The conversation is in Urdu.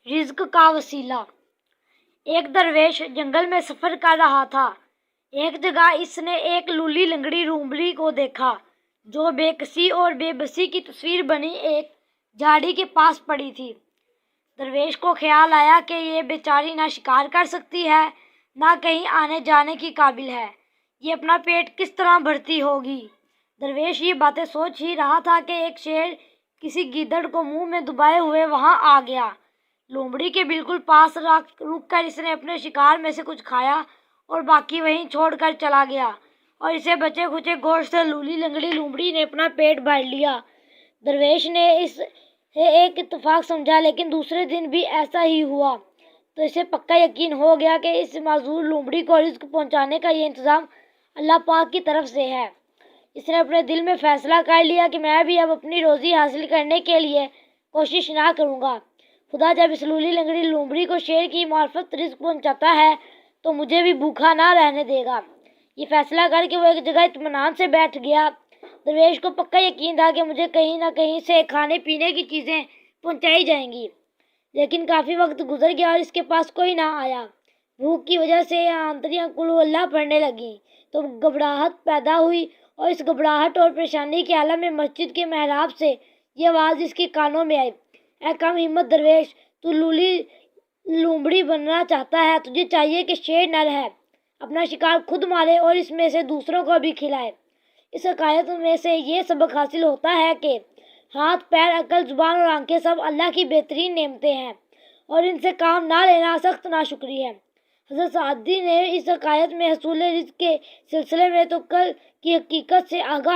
رزق کا وسیلہ۔ ایک درویش جنگل میں سفر کر رہا تھا۔ ایک جگہ اس نے ایک لولی لنگڑی لومڑی کو دیکھا جو بے کسی اور بے بسی کی تصویر بنی ایک جھاڑی کے پاس پڑی تھی۔ درویش کو خیال آیا کہ یہ بیچاری نہ شکار کر سکتی ہے نہ کہیں آنے جانے کی قابل ہے، یہ اپنا پیٹ کس طرح بھرتی ہوگی۔ درویش یہ باتیں سوچ ہی رہا تھا کہ ایک شیر کسی گیدڑ کو منہ میں دبائے ہوئے وہاں آ گیا۔ لومڑی کے بالکل پاس رک کر اس نے اپنے شکار میں سے کچھ کھایا اور باقی وہیں چھوڑ کر چلا گیا اور اسے بچے کھچے گوشت سے لولی لنگڑی لومڑی نے اپنا پیٹ بھر لیا۔ درویش نے اسے ایک اتفاق سمجھا، لیکن دوسرے دن بھی ایسا ہی ہوا تو اسے پکا یقین ہو گیا کہ اس معذور لومڑی کو رزق پہنچانے کا یہ انتظام اللہ پاک کی طرف سے ہے۔ اس نے اپنے دل میں فیصلہ کر لیا کہ میں بھی اب اپنی روزی حاصل کرنے کے لیے کوشش نہ کروں گا۔ خدا جب اس لولی لنگڑی لومڑی کو شیر کی معرفت رزق پہنچاتا ہے تو مجھے بھی بھوکا نہ رہنے دے گا۔ یہ فیصلہ کر کے وہ ایک جگہ اطمینان سے بیٹھ گیا۔ درویش کو پکا یقین تھا کہ مجھے کہیں نہ کہیں سے کھانے پینے کی چیزیں پہنچائی جائیں گی، لیکن کافی وقت گزر گیا اور اس کے پاس کوئی نہ آیا۔ بھوک کی وجہ سے آنتڑیاں قل ہو اللہ پڑھنے لگیں تو گھبراہٹ پیدا ہوئی، اور اس گھبراہٹ اور پریشانی کے عالم میں مسجد کے محراب سے یہ آواز اس کے کانوں میں آئی، اے کم ہمت درویش، تو لولی لومڑی بننا چاہتا ہے؟ تجھے چاہیے کہ شیر نر ہے، اپنا شکار خود مارے اور اس میں سے دوسروں کو بھی کھلائے۔ اس حکایت میں سے یہ سبق حاصل ہوتا ہے کہ ہاتھ، پیر، عقل، زبان اور آنکھیں سب اللہ کی بہترین نعمتیں ہیں اور ان سے کام نہ لینا سخت ناشکری ہے۔ حضرت سعدی نے اس حکایت میں حصول رزق کے سلسلے میں توکل کی حقیقت سے آگاہ